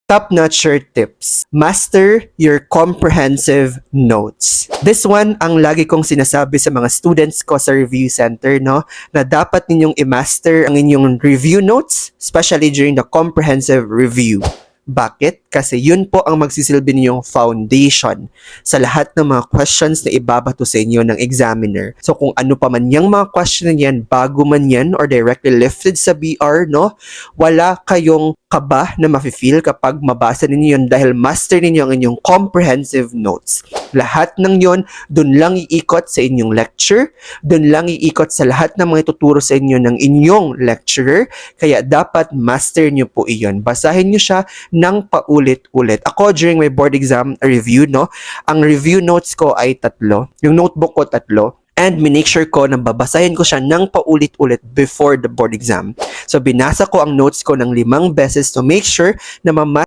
Top-notcher tips. Master your comprehensive notes. This one ang lagi kong sinasabi sa mga students ko sa review center, no? Na dapat ninyong i-master ang inyong review notes, especially during the comprehensive review. Bakit? Kasi yun po ang magsisilbi ninyong foundation sa lahat ng mga questions na ibabato sa inyo ng examiner. So kung ano pa man yung mga question na yan, bago man yan or directly lifted sa BR, no? Wala kayong kaba na mafe-feel kapag mabasa ninyo yun dahil master ninyo ang inyong comprehensive notes. Lahat ng yon dun lang iikot sa inyong lecture, dun lang iikot sa lahat ng mga ituturo sa inyo ng inyong lecturer, kaya dapat master nyo po iyon. Basahin nyo siya ng paulit-ulit. Ako, during my board exam review, no, ang review notes ko ay 3. Yung notebook ko 3. And minake sure ko na babasahin ko siya ng paulit-ulit before the board exam. So binasa ko ang notes ko ng 5 beses to make sure na